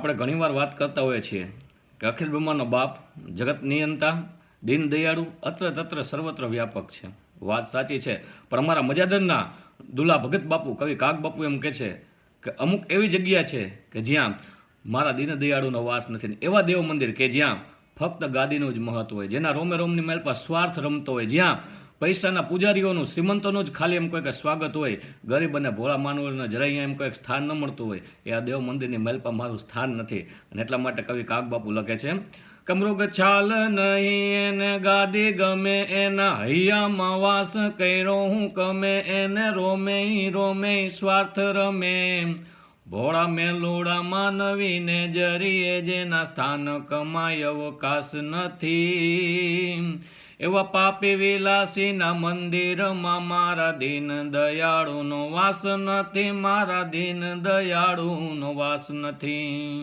આપણે ઘણીવાર વાત કરતા હોઈએ છીએ કે અખિલ બ્રહ્માંડનો બાપ, જગત નિયંતા, દીન દયાળુ, અત્ર તત્ર સર્વત્ર વ્યાપક છે. વાત સાચી છે, પણ અમારા મજાદરના દુલા ભગત બાપુ, કવિ કાગ બાપુ એમ કહે છે કે અમુક એવી જગ્યા છે કે જ્યાં મારા દીન દયાળુનો વાસ નથી. એવા દેવ મંદિર કે જ્યાં ફક્ત ગાદીનું જ મહત્વ હોય, જેના રોમે રોમની મહેલ પર સ્વાર્થ રમતો હોય, જ્યાં પૈસાના પૂજારીઓનું, શ્રીમંતોનું જ ખાલી એમ કોઈ કે સ્વાગત હોય, ગરીબ અને ભોળા માનવોને જરાય અહીંયા એમ કોઈ સ્થાન ન મળતું હોય, એ આ દેવ મંદિરની મહેલ પર મારું સ્થાન નથી. અને એટલા માટે કવિ કાગ બાપુ લખે છે કે મૃગ છાલ નહીં એને ગાદી ગમે, એના હૈયામાં વાસ કર્યો હું કમે, એને રોમે રોમે સ્વાર્થ રમે, ભોળા મેલુડા માનવીને જરીએ, જેના સ્થાન કમાય અવકાશ નથી. એવા પાપી વિલાસીના મંદિરમાં મારા દીન દયાળુનો વાસ નથી, મારા દીન દયાળુનો વાસ નથી.